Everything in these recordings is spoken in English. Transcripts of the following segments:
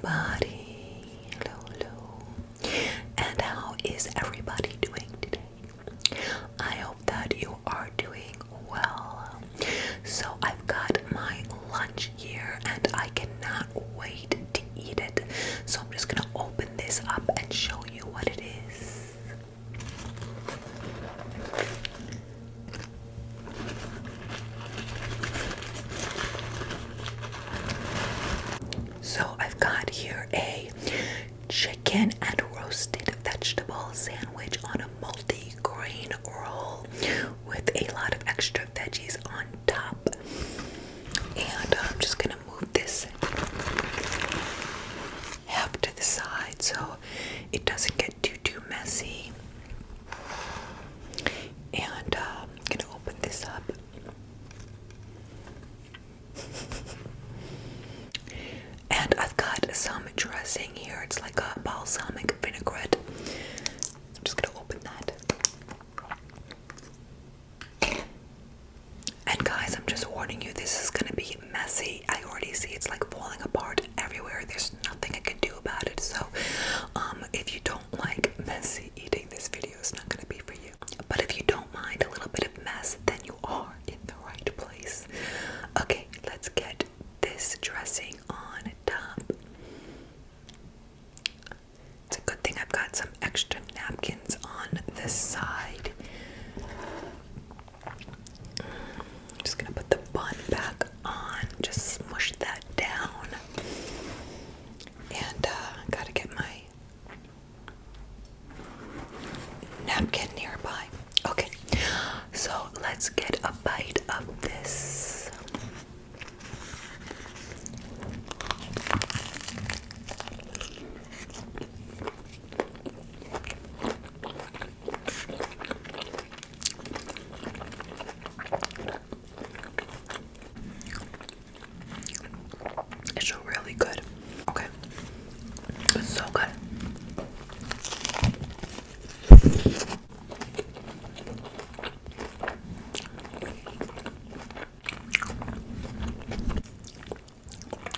everybody. Hello, hello. And how is everybody doing today? I hope that you are doing well. So I've got my lunch here and I cannot wait to eat it. So I'm just gonna open this up and show you what it is. So I've got here a chicken and roasted vegetable sandwich on a multi-grain roll with a lot of extra veggies on top. And I'm just gonna move this half to the side so it doesn't get too messy. And I'm gonna open this up. And I've got some dressing here. It's like a balsamic vinaigrette. I'm just gonna open that. And guys, I'm just warning you, this is gonna be messy. I already see it's like falling apart everywhere. There's nothing I can do about it. So, if you don't like messy eating, this video is not gonna be for you. But if you don't mind a little bit of mess, then you are in the right place. Okay, let's get this dressing on top. It's a good thing I've got some extra napkins on this side. I'm just gonna put the bun back on, just smush that down. And gotta get my napkin nearby. Okay, so let's get a bite of this. It's really good. Okay. It's so good.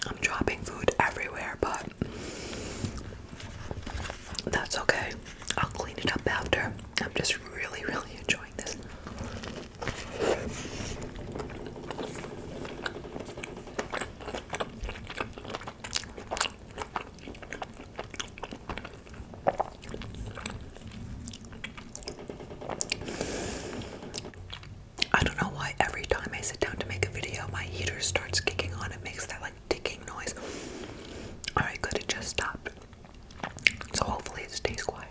I'm dropping food everywhere, but that's okay. I'll clean it up after. I'm just really enjoying this. I don't know why every time I sit down to make a video, my heater starts kicking on. It makes that like ticking noise. Alright, good, it just stopped. So hopefully it stays quiet.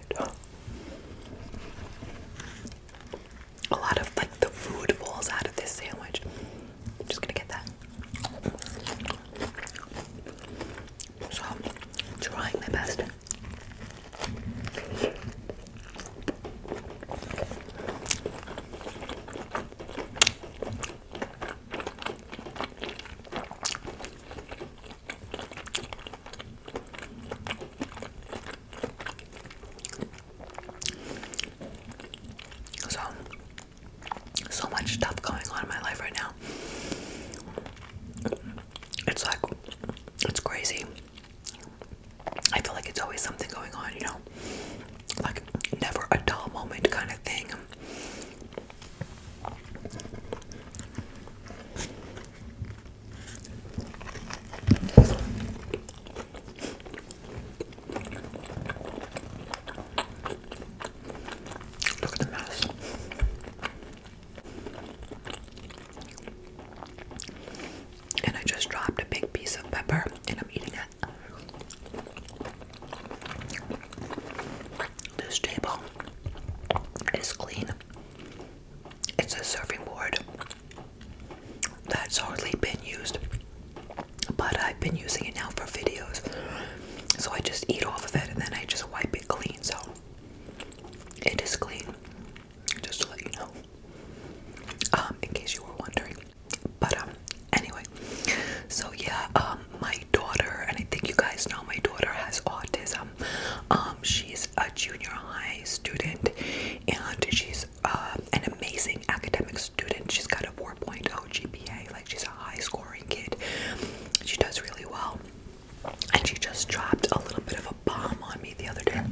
just dropped a little bit of a bomb on me the other day.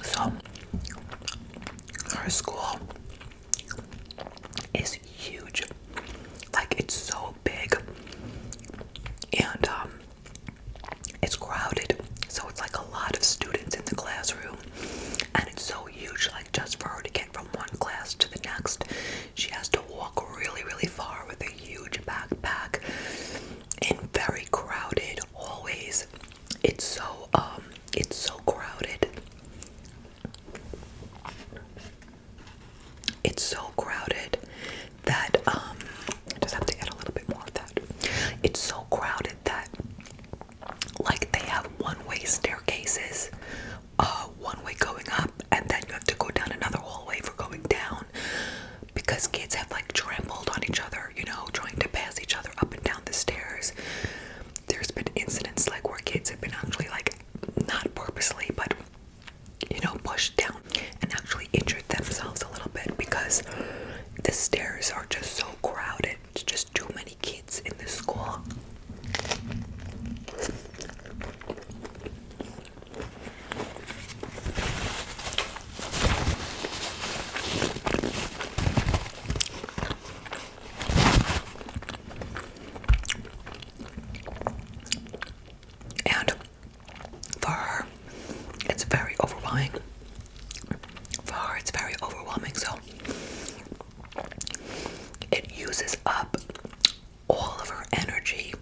So, our school is huge. Like, it's so big. And, it's crowded. So it's like a lot of students in the classroom. And it's so huge, like just for her to get from one class to the next, she has to walk really, really far with a huge backpack in very crowded hallways. It's so crowded. It's so crowded that I just have to add a little bit more of that. It's so crowded that like they have one-way staircases, one way going up, and then you have to go down another hallway for going down, because kids have like trampled on each other, you know, trying to pass each other up and down the stairs. There's been incidents like where kids have been actually like not purposely, but you know, pushed down and actually injured themselves a little bit because the stairs are just so crowded. It's just too many kids in the school. And for her, it's very overwhelming. So it uses up all of her energy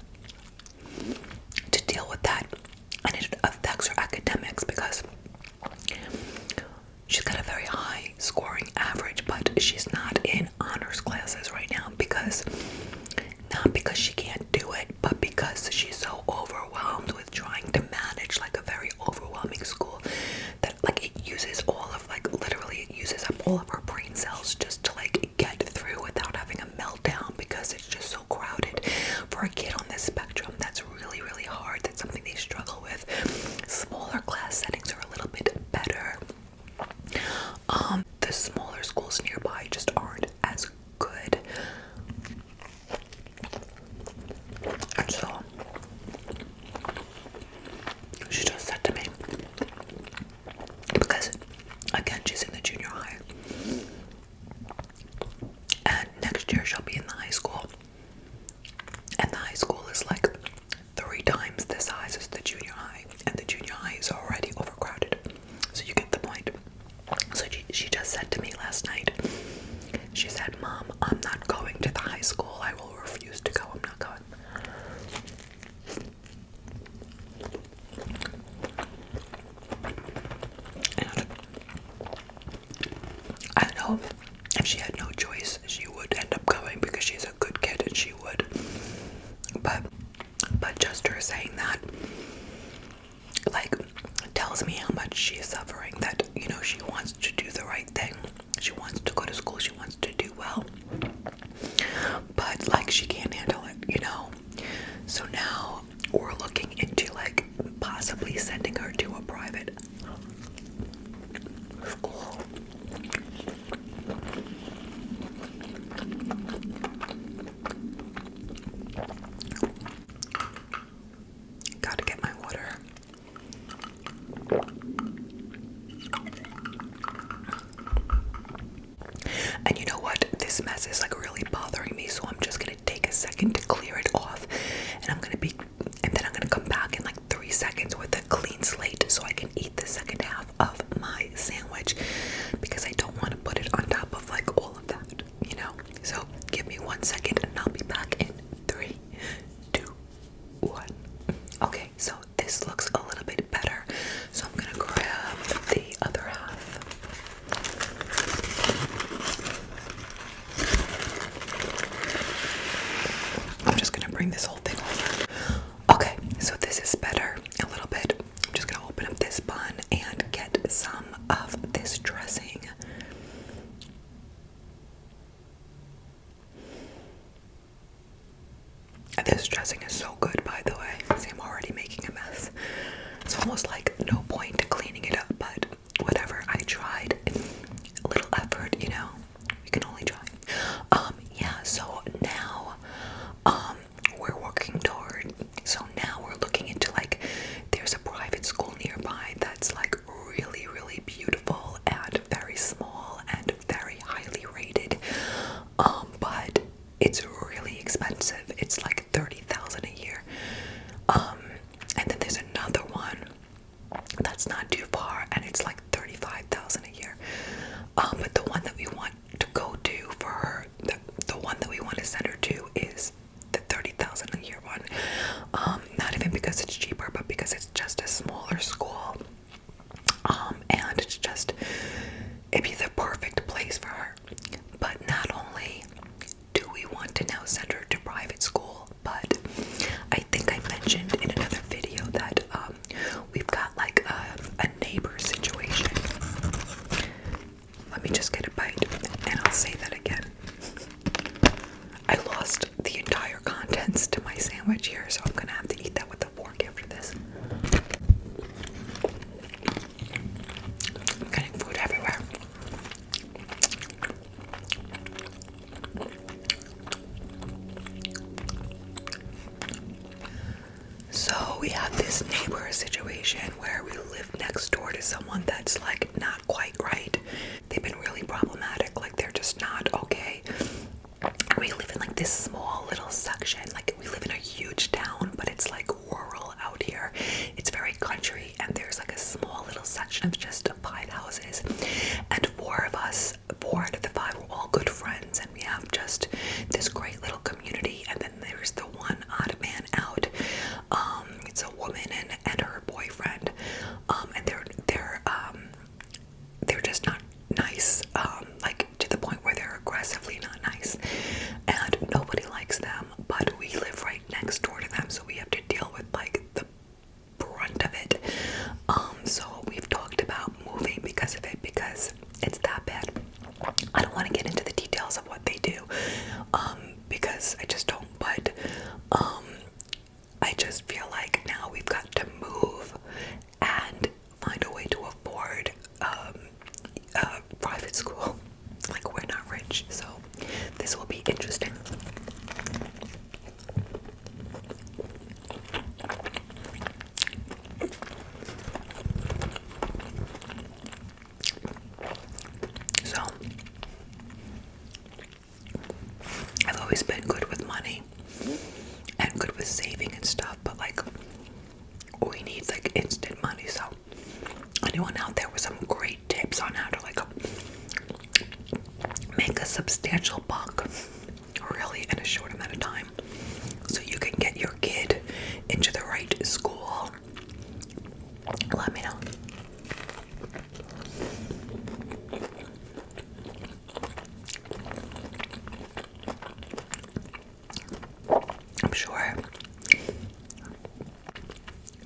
to deal with that, and it affects her academics because she's got a very high scoring average, but she's not in honors classes right now because not because she can't do it, but because she's so overwhelmed with trying to manage like a very overwhelming school that like it uses all of like literally it uses up all of her brain cells just to like get through without having a meltdown, because it's just so crowded. For a kid on this spectrum, that's really, really hard. That's something they struggle with. Smaller class settings are a little bit better. The smaller schools nearby just aren't as good. And so she just said to me, because again she's in the junior high and next year she'll be in the high school, and the high school is like 3 times the size as the junior high, and the junior high is already overcrowded, so you get the point. So she just said to me last night, she said, "Mom, I'm not going to the high school. I will refuse to go. I'm not going." And I know if she had no choice, she would end up going because she's a good kid and she would. But just her saying that, like, tells me how much she is suffering, that, you know, she wants to do the right thing. She wants to go to school. She wants to do well. But, like, she can't handle it, you know? So now we're looking into, like, possibly sending her to a private school. Gotta get my water. And you know what? This mess is like really bothering me, so I'm just gonna take a second to clear it off, and then I'm gonna come back in like 3 seconds with a clean slate so I can eat the second half of my sandwich, because I don't want to put it on top of like all of that, you know? So give me 1 second and I'll be back in 3, 2, 1. Okay, so this looks a little bit better, so I'm gonna grab the other half. I'm just gonna bring this whole thing over. Okay, so this is better a little bit. I'm just gonna open up this bun and get some of this dressing. This dressing is so good, by the way. See, I'm already making a mess. It's almost like no point cleaning it up, but whatever, I try. just get a bite, and I'll say that again. I lost the entire contents to my sandwich here, so I'm gonna have to eat that with a fork after this. I'm getting food everywhere. So we have this neighbor situation where we live next door to someone that's like not quite right. They've been really problematic, like they're just not okay. We live in like this small little section, like we live in a huge town, but it's like rural out here. It's very country, and there's like a small little section of just 5 houses, and 4 of us, 4 out of the 5 were all good friends, and we have just this great little community. And then there's the one odd man out. It's a woman and her boyfriend, and they're just not nice, like to the point where they're aggressively not nice, and nobody likes them, but we live right next door to them, so we have to deal with like the brunt of it. So we've talked about moving because of it, because it's that bad. I don't want to get into the details of what they do, because I just don't, but I just feel like now we've got to move and find a way to afford private school. Like, we're not rich, so this will be interesting. So I've always been good with money and good with saving and stuff, but like we need like instant money. So anyone out there with some great tips on how to like make a substantial buck really in a short amount of time so you can get your kid into the right school, let me know.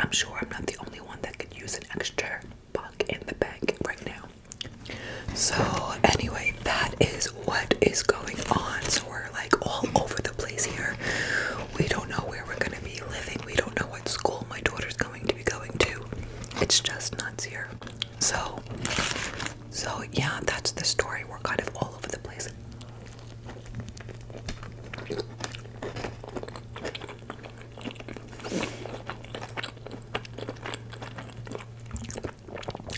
I'm sure I'm not the only one that could use an extra buck in the bank right now. So anyway, that is what is going on. So we're like all over the place here. We don't know where we're gonna be living. We don't know what school my daughter's going to be going to. It's just nuts here. So yeah, that's the story. We're kind of all over the place.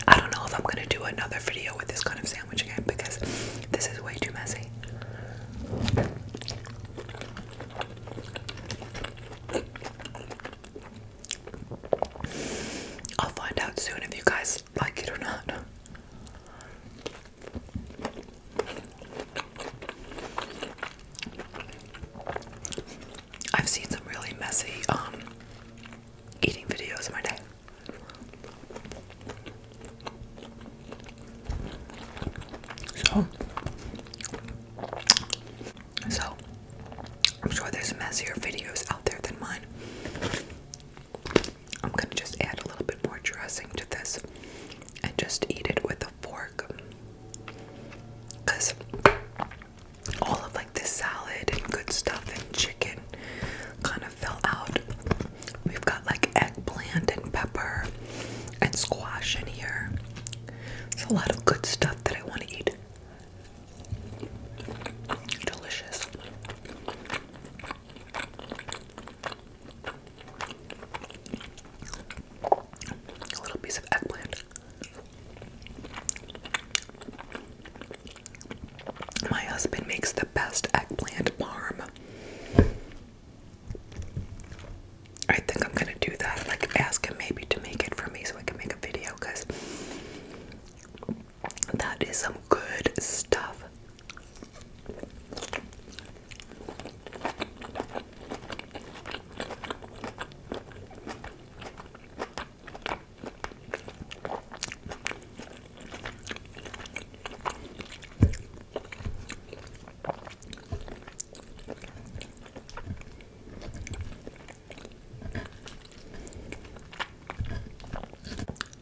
I don't know if I'm gonna do another video with this kind of sandwich again because this is way too messy. I'll find out soon if you guys like it or not. I've seen some really messy eating videos in my day. So I'm sure there's messier videos out there than mine. I'm gonna just add a little bit more dressing to this and just eat it with a fork, because all of like this salad and good stuff and chicken kind of fell out. We've got like eggplant and pepper and squash in here. There's a lot of good stuff that I want to eat. Delicious. A little piece of eggplant. My husband makes the best eggplant parm. I think I'm gonna do that, like ask him maybe to make it for me so I can make a video, because that is some good stuff.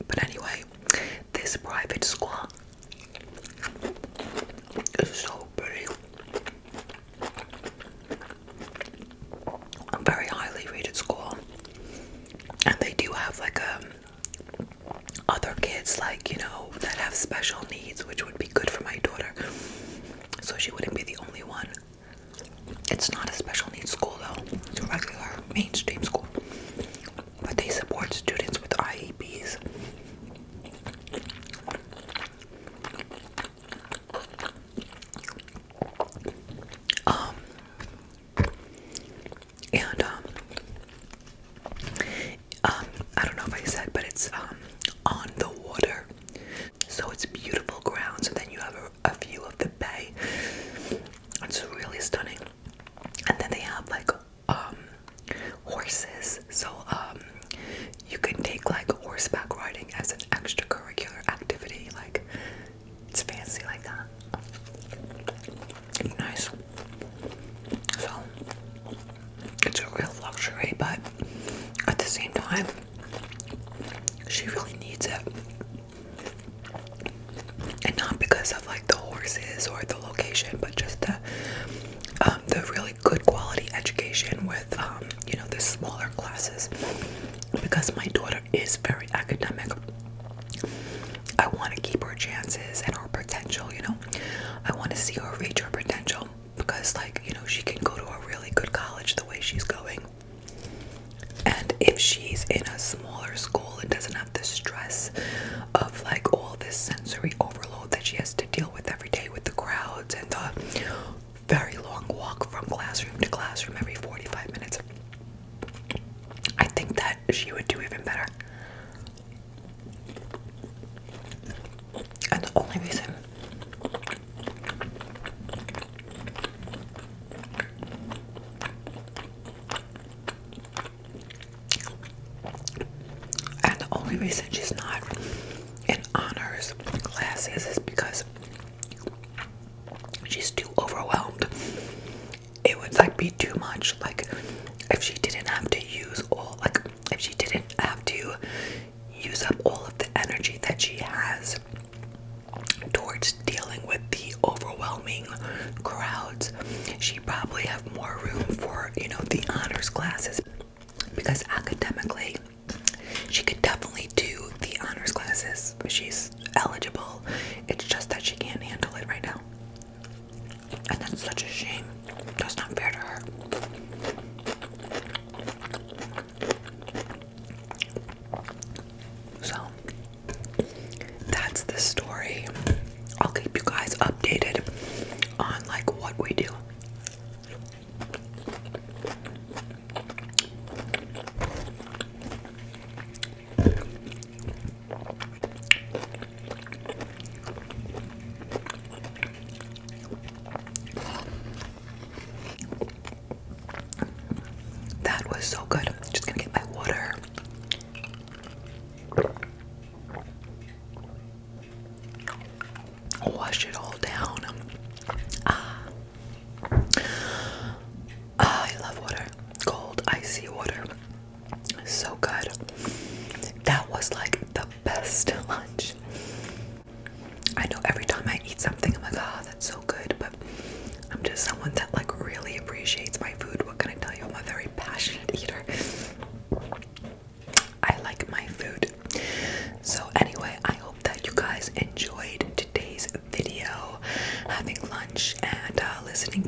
But anyway, this private school, that have special needs, which would be good for my daughter. So she wouldn't be the only one. It's not a special needs school though. It's a regular mainstream school. But they support students with IEPs. And I don't know if I said, but it's on the water. So it's beautiful grounds, and then you have a view of the bay. It's really stunning. And then they have like horses. So you can take like horseback riding as an extracurricular activity. Like, it's fancy like that. Nice. So it's a real luxury, but at the same time, she really needs it. And not because of like the horses or the location, but just the really good quality education with the smaller classes. Because my daughter is very academic, I want to keep her chances and her potential. I want to see her reach her potential, because she can go to a really good college the way she's going. And if she's in a smaller school and doesn't have the stress of like all this sensory overload that she has to deal with every day with the crowds and the very long walk from classroom to classroom every 45 minutes, I think that she would do even better. And the only reason she's not in honors classes is because she's too overwhelmed. It would like be too much. Like, if she didn't have to use up all of the energy that she has towards dealing with the overwhelming crowds, she probably have more room for the honors classes, because academically she could definitely do the honors classes. She's eligible. It's just that she can't handle it right now. And that's such a shame. That's not fair to her. So, that's the story. I'll keep you guys updated on like what we do. That was so good. I'm just gonna get my water. Wash it all down. I love water. Cold, icy water. So good. That was like the best lunch. I know every time I eat something, I'm like, oh, that's so good. But I'm just someone that like really appreciates my food. What can I tell you? I'm a very passionate eater. I like my food. So anyway, I hope that you guys enjoyed today's video, having lunch and listening